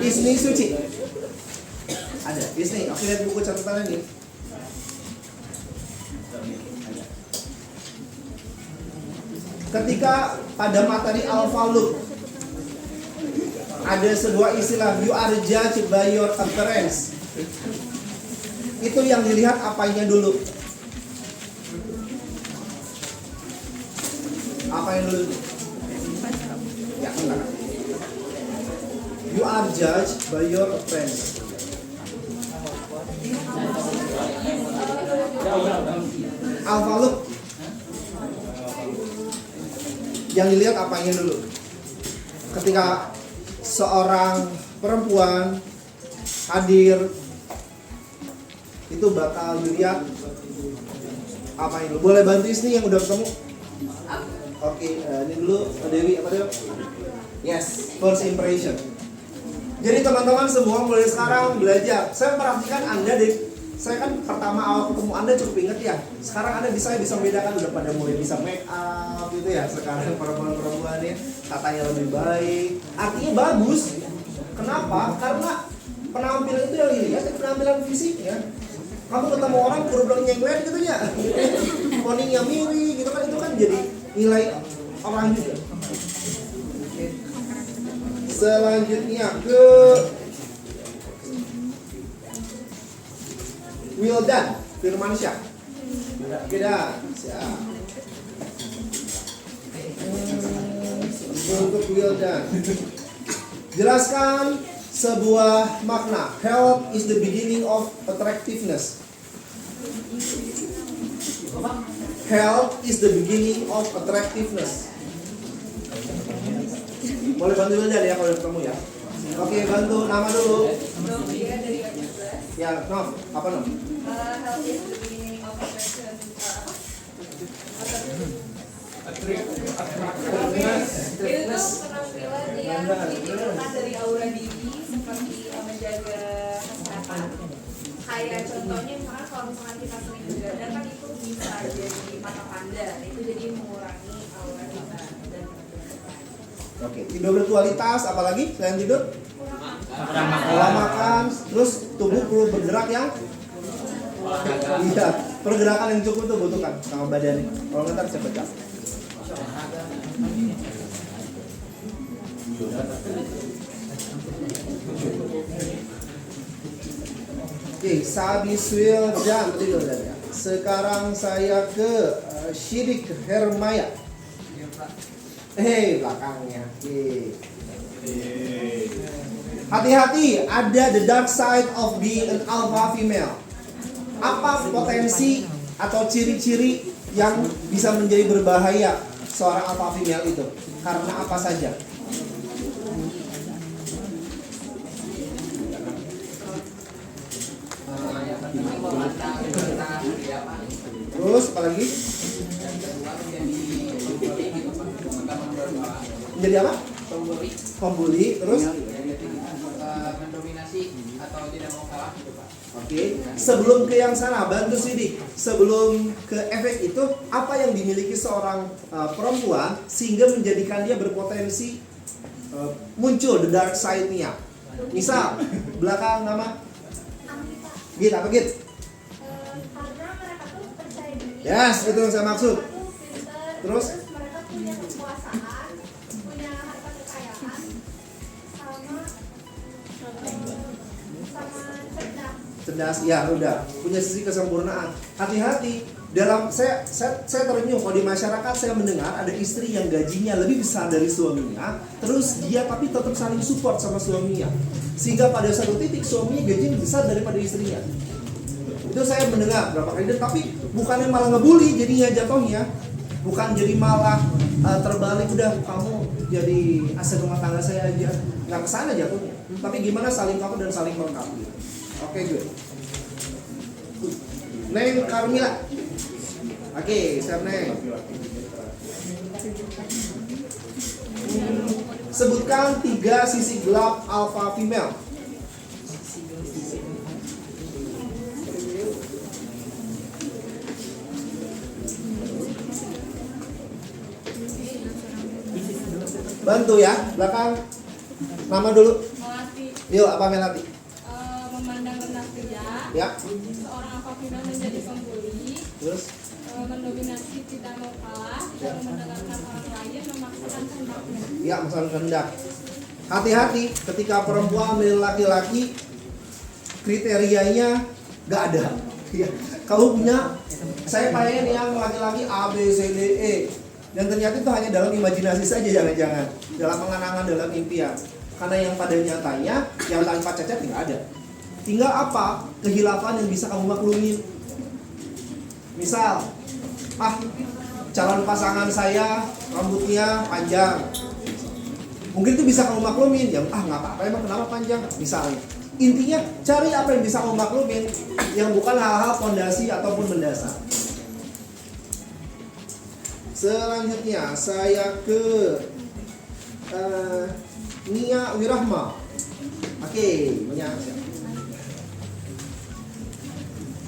Isni suci. Ada. Isni. Oke, lihat buku catatan ini. Ketika pada materi alpha loop ada sebuah istilah you are judged by your appearance. Itu yang dilihat apanya dulu? Apa yang dulu? Ya, enggak. You are judged by your appearance. Alpha loop yang dilihat apanya dulu? Ketika seorang perempuan hadir, itu bakal dilihat apa ini? Boleh bantu Isni yang udah ketemu? Oke, ini dulu Dewi apa dia? Yes, first impression. Jadi teman-teman semua mulai sekarang belajar. Saya perhatikan Anda deh. Saya kan pertama awal ketemu Anda cukup inget ya. Sekarang Anda bisa membedakan, udah pada mulai bisa make up gitu ya. Sekarang perempuan-perempuan ya katanya lebih baik. Artinya bagus. Kenapa? Karena penampilan itu yang dilihat, penampilan fisiknya. Kamu ketemu orang kurang nyenglet gitu ya. Koningnya miri gitu kan, itu kan jadi nilai orang juga. Selanjutnya ke Wildan Firmansyah. Wildan, siap. Untuk Wildan, jelaskan sebuah makna. Health is the beginning of attractiveness. Health is the beginning of attractiveness. Boleh bantu Wildan ya kalau ketemu ya. Oke, bantu nama dulu. Ya, Nom, apa Nom? Health is the beginning of attraction. Itu tuh penampilan yang ditimbulkan dari aura diri seperti menjaga kesehatan. Kayak contohnya misalkan kalau misalkan kita sering begadang kan itu bisa jadi mata panda. Itu jadi mengurangi aura kita dan Oke, tidur berkualitas, apalagi selain tidur? Pola makan, terus tubuh perlu bergerak yang iya, pergerakan yang cukup tuh butuhkan sama badannya. Kalau nggak ntar cepet capek. Oke, Sabis Wildan tadi udah ya. Sekarang saya ke Syidik Hermaya. Belakangnya. Hati-hati, ada the dark side of being an alpha female. Apa potensi atau ciri-ciri yang bisa menjadi berbahaya seorang alpha female itu? Karena apa saja? Terus apa lagi? Menjadi apa? Pembuli. Terus? Mendominasi atau tidak mau kalah gitu Pak. Oke. Sebelum ke yang sana, bantu Sidik. Sebelum ke efek itu, apa yang dimiliki seorang perempuan sehingga menjadikan dia berpotensi muncul the dark side-nya? Misal, belakang nama Git, apa Git? karena mereka tuh percaya diri. Yes, itu yang saya maksud. Terus? Mereka punya kekuasaan, punya harta kekayaan, sama Cerdas, ya udah punya sisi kesempurnaan. Hati-hati dalam saya terenyuh kalau di masyarakat saya mendengar ada istri yang gajinya lebih besar dari suaminya, terus dia tapi tetap saling support sama suaminya, sehingga pada satu titik suaminya gajinya besar daripada istrinya. Itu saya mendengar berapa kali, tapi bukannya malah ngebully jadinya jatuhnya, bukan jadi malah terbalik udah kamu jadi aset rumah tangga saya aja, nggak kesana jatuhnya. Tapi gimana saling cover dan saling melengkapi. Oke, good. Neng Carmila. Oke, siap Neng. Sebutkan 3 sisi gelap alpha female. Bantu ya, belakang. Nama dulu. Melati, Yuk, apa Melati? memandang rendah pria, Ya. seorang apabila menjadi pembuli, Terus mendominasi, tidak mau kalah, dan mendengarkan orang lain, memaksakan kehendaknya. ya, masalah kehendak. Hati-hati ketika perempuan milih laki-laki, kriterianya nggak ada. Ya, kamu punya, saya pengen yang laki-laki A, B, C, D, E, dan ternyata itu hanya dalam imajinasi saja, jangan-jangan dalam penganangan, dalam impian. Karena yang pada nyatanya, yang tanpa cacat nggak ada. Tinggal apa? Kehilafan yang bisa kamu maklumin. Misal, calon pasangan saya rambutnya panjang. Mungkin itu bisa kamu maklumin. Ya, nggak apa-apa, emang kenapa panjang? Misalnya. Intinya cari apa yang bisa kamu maklumin, yang bukan hal-hal fondasi ataupun mendasar. Selanjutnya saya ke Nia Wirahma. Oke, banyak.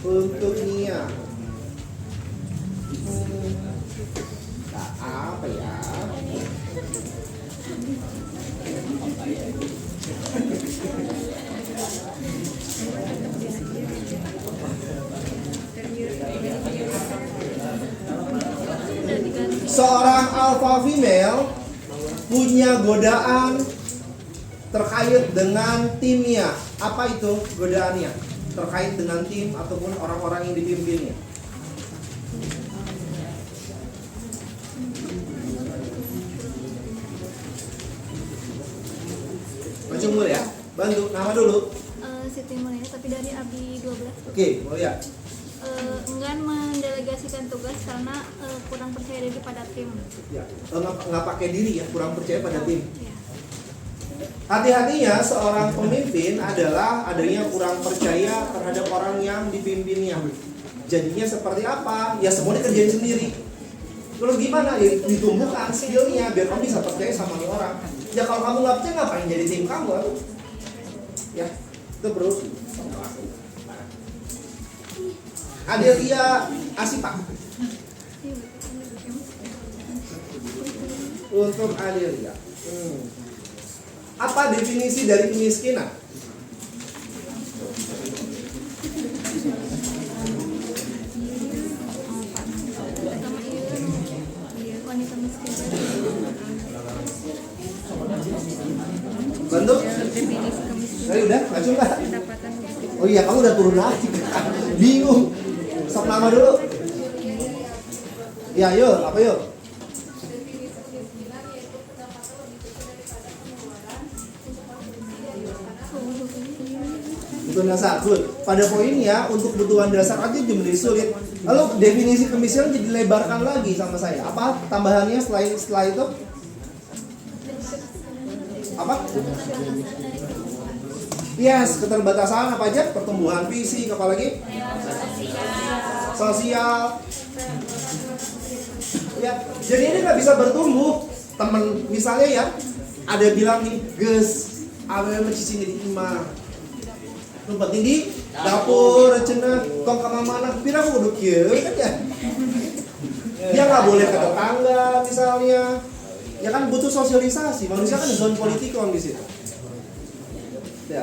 Untuk Nia, apa ya? Seorang alpha female punya godaan terkait dengan timnya. Apa itu godaannya? Terkait dengan tim ataupun orang-orang yang dipimpinnya. Maju mulai ya. Bantu nama dulu. Siti Mulyani, tapi dari Abi 12. Oke, Mulia. Enggan mendelegasikan tugas karena kurang percaya diri pada tim. Ya, nggak pakai diri ya, kurang percaya pada tim. Ya. Hati-hatinya seorang pemimpin adalah adanya kurang percaya terhadap orang yang dipimpinnya. Jadinya seperti apa? Ya semuanya kerjain sendiri. Terus gimana? Ya, ditumbuhkan skillnya biar kamu bisa percaya sama orang. Ya kalau kamu nggak percaya ngapain jadi tim kamu? Ya, itu perlu. Adelia Asipa. Untuk Adelia. Apa definisi dari kemiskinan? Wanita miskin. Bantu? Definisi kemiskinan. Udah, maju nggak? Pendapatan miskin. Oh iya, kamu udah turun lagi. Bingung. Sok nama dulu. Ya, yuk, apa yuk? Definisi kemiskinan yaitu pendapatan lebih kecil daripada pengeluaran untuk konsumsi dan makanan. Itu dasar. Good. Pada poinnya untuk kebutuhan dasar aja jadi sulit. Lalu definisi kemiskinan jadi dilebarkan lagi sama saya. Apa tambahannya setelah itu? Apa? Yes, keterbatasan apa aja? Pertumbuhan fisik, apalagi? Sosial. Ya, jadi ini nggak bisa bertumbuh. Temen misalnya ya, ada bilang nih, Gus, awalnya mencicing di imah. Numpet di dapur, cenah, tong ke mana? Pira aku udah kieu kan ya? Dia nggak boleh ke tetangga misalnya. Ya kan butuh sosialisasi. Manusia kan zona politikon di situ. Ya.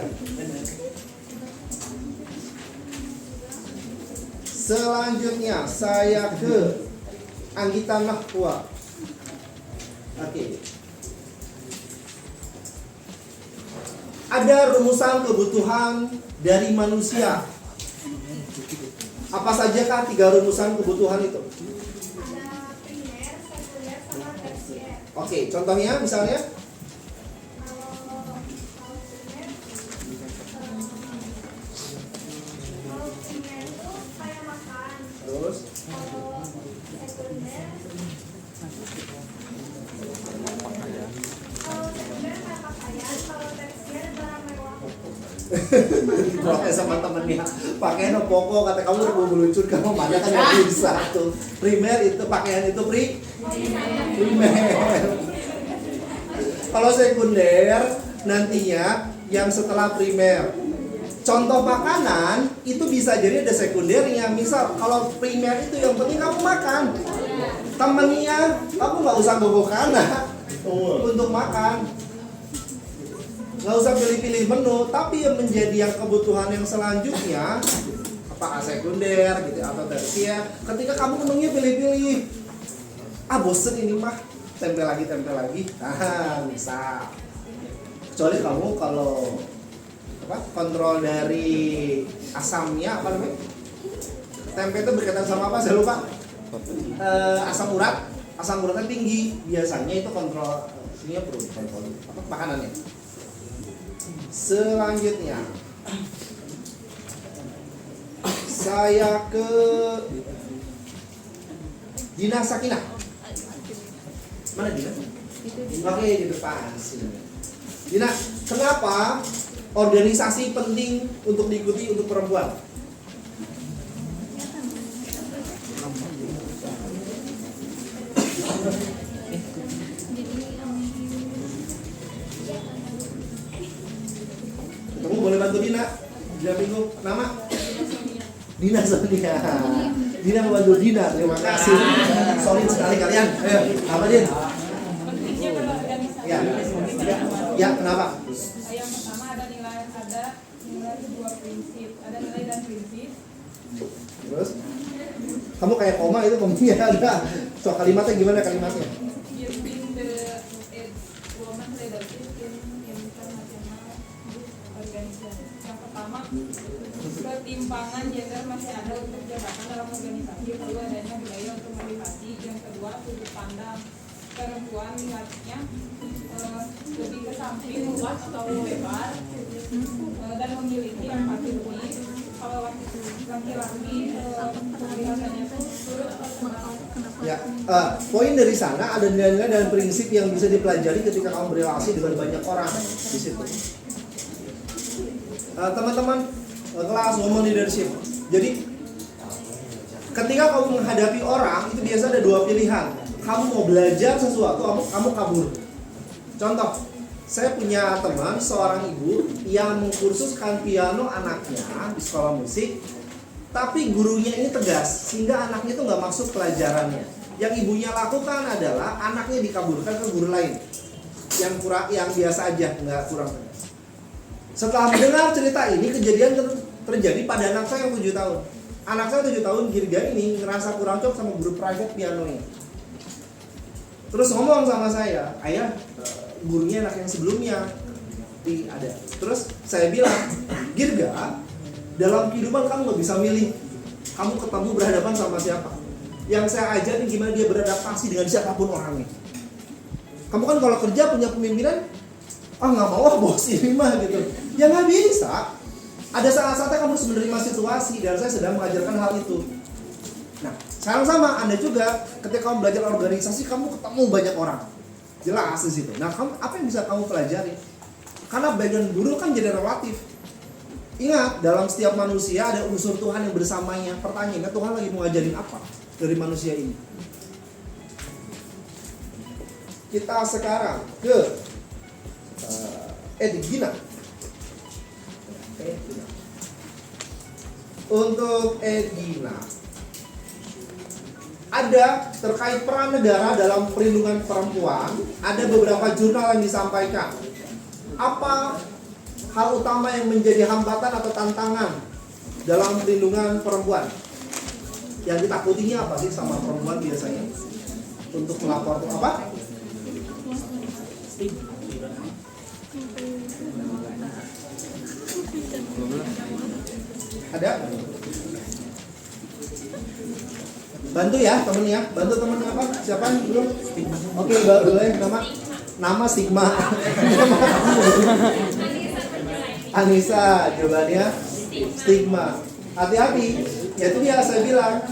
Selanjutnya saya ke Anggita Nahwa. Oke. Ada rumusan kebutuhan dari manusia. Apa sajakah 3 rumusan kebutuhan itu? Ada primer, sekunder, sama tersier. Oke, contohnya misalnya Kalau primer itu kayak makan. terus Kalau sekunder kayak pakaian. Kalau tersier barang mewah. protes sama temennya pakaian pokok kata kamu udah mau meluncur kamu mana kan nggak bisa tuh. Primer itu pakaian itu primer. Kalau sekunder nantinya yang setelah primer. Contoh makanan itu bisa jadi ada sekundernya. Misal kalau primer itu yang penting kamu makan. Temennya kamu nggak usah bobo kana. untuk makan. Nggak usah pilih-pilih menu, tapi yang menjadi yang kebutuhan yang selanjutnya, apakah sekunder gitu atau tersier, ketika kamu menunya pilih-pilih, bosen ini mah, tempel lagi, nah bisa. Kecuali kamu kalau kontrol dari asamnya apa namanya? Tempe itu berkaitan sama apa? Saya lupa. Asam uratnya tinggi, biasanya itu kontrol ini perlu kontrol makanannya. Selanjutnya saya ke Dina Sakinah. Mana Dina? Oke, di depan sini. Dina, kenapa organisasi penting untuk diikuti untuk perempuan? Kamu boleh bantu Dina. Dina bingung. Nama? Dina Sonia. Dina membantu Dina. Terima kasih. Solid sekali kalian. Ayo, apa Din? Pentingnya berorganisasi. Ya, kenapa? Yang pertama ada nilai dua prinsip, ada nilai dan prinsip. Terus? Kamu kayak koma itu komanya ada. So kalimatnya gimana kalimatnya? In the woman leadership in international organisasi. Yang pertama, ketimpangan gender masih ada untuk jabatan dalam organisasi. Perlu adanya budaya untuk motivasi. Yang kedua, sudut pandang perempuan lihatnya lebih ke samping, luas atau lebar, dan memiliki empati lebih. Kalau laki-laki kelihatannya tuh turut Ya, poin dari sana ada nilai-nilai dan prinsip yang bisa dipelajari ketika kamu berrelasi dengan banyak orang di situ. Teman-teman kelas Women Leadership. Jadi ketika kamu menghadapi orang itu biasa ada dua pilihan. Kamu mau belajar sesuatu, kamu kabur. Contoh, saya punya teman seorang ibu yang mengkursuskan piano anaknya di sekolah musik, tapi gurunya ini tegas sehingga anaknya itu nggak masuk pelajarannya. Yang ibunya lakukan adalah anaknya dikaburkan ke guru lain yang biasa aja, nggak kurang tegas. Setelah mendengar cerita ini, kejadian terjadi pada anak saya yang 7 tahun. Anak saya 7 tahun, Girga ini ngerasa kurang cocok sama guru private piano ini. Terus ngomong sama saya, ayah, gurunya anak yang sebelumnya ada. Terus saya bilang, Girga, dalam kehidupan kamu nggak bisa milih. Kamu ketemu berhadapan sama siapa? Yang saya ajarin gimana dia beradaptasi dengan siapapun orangnya. Kamu kan kalau kerja punya pemimpinan, nggak mau bos ini mah gitu. Ya nggak bisa. Ada saat-saatnya kamu harus menerima situasi dan saya sedang mengajarkan hal itu. Nah, sekarang sama Anda juga ketika kamu belajar organisasi kamu ketemu banyak orang. Jelas di situ. Nah, apa yang bisa kamu pelajari? Karena bagian guru kan jadi relatif. Ingat, dalam setiap manusia ada unsur Tuhan yang bersamanya. Pertanyaannya, Tuhan lagi mau ngajarin apa dari manusia ini? Kita sekarang ke Edgina. Untuk Edgina, ada terkait peran negara dalam perlindungan perempuan, ada beberapa jurnal yang disampaikan. Apa hal utama yang menjadi hambatan atau tantangan dalam perlindungan perempuan? Yang ditakutinya apa sih sama perempuan biasanya? Untuk melapor ke apa? Ada? Bantu ya temennya, bantu temennya apa? Siapa belum? Oke, boleh nama stigma. Anissa, jawabannya stigma. Hati-hati, ya itu dia saya bilang.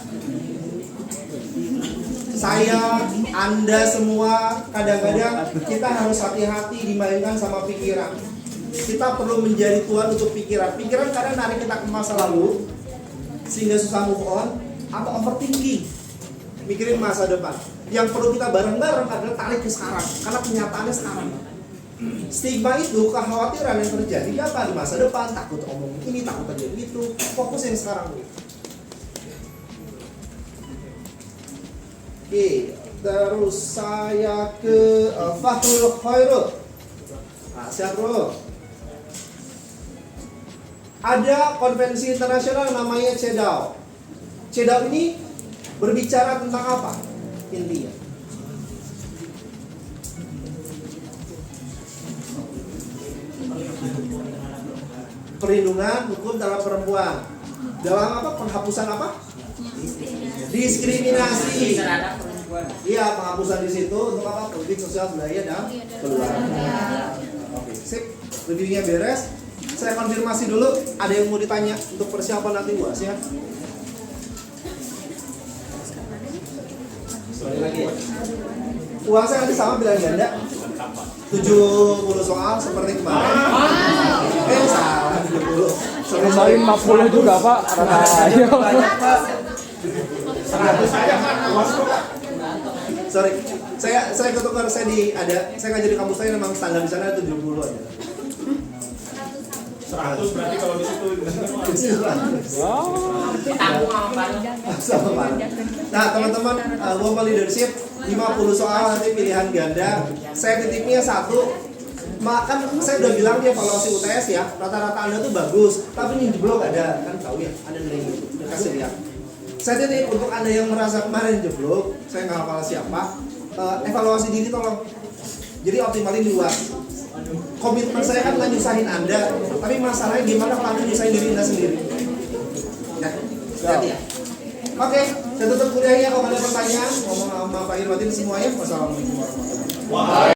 Saya, Anda semua kadang-kadang kita harus hati-hati dimainkan sama pikiran. Kita perlu menjadi Tuhan untuk pikiran. Pikiran kadang narik kita ke masa lalu sehingga susah move on, atau overthinking, mikirin masa depan. Yang perlu kita bareng-bareng adalah tarik ke sekarang, karena kenyataannya sekarang. Stigma itu kekhawatiran yang terjadi apa di masa depan, takut omong ini, takut terjadi itu. Fokus yang sekarang. Oke, Terus saya ke Fahrul Khairul. Nah, siap bro. Ada konvensi internasional namanya CEDAW. CEDAW ini berbicara tentang apa intinya? Perlindungan hukum dalam perempuan. Dalam apa? Penghapusan apa? Diskriminasi. Terhadap perempuan. Iya, penghapusan di situ untuk apa? Politik, sosial, budaya, dan keluarga. Oke, sip. Reviewnya beres. Saya konfirmasi dulu. Ada yang mau ditanya untuk persiapan nanti UAS ya? Sekali lagi. UASnya nanti sama pilihan ganda. 70 soal seperti kemarin. Salah 70. Sorry 50 juga Pak. Ayo. Sorry, saya ketukar, saya ngajar di kampus saya memang standar di sana 70 aja. 100 berarti kalau di situ. Tanggung apa? Sama Pak. Nah teman-teman, lomba leadership 50 soal nanti pilihan ganda. Saya titipnya 1. Kan saya udah bilang di evaluasi UTS ya, rata-rata Anda tuh bagus, tapi ini jeblok ada, kan tahu ya, ada nilai itu, kasih lihat. Saya titip untuk Anda yang merasa kemarin jeblok, saya nggak hafal siapa, evaluasi diri tolong. Jadi optimalin di UAS. Komitmen saya kan nggak nyusahin Anda, tapi masalahnya gimana kalau Anda nyusahin diri Anda sendiri. Ya, hati ya. Oke, saya tutup kuliahnya. Kalau ada pertanyaan, ngomong sama Pak Irwatin semuanya. Wassalamualaikum warahmatullahi wabarakatuh.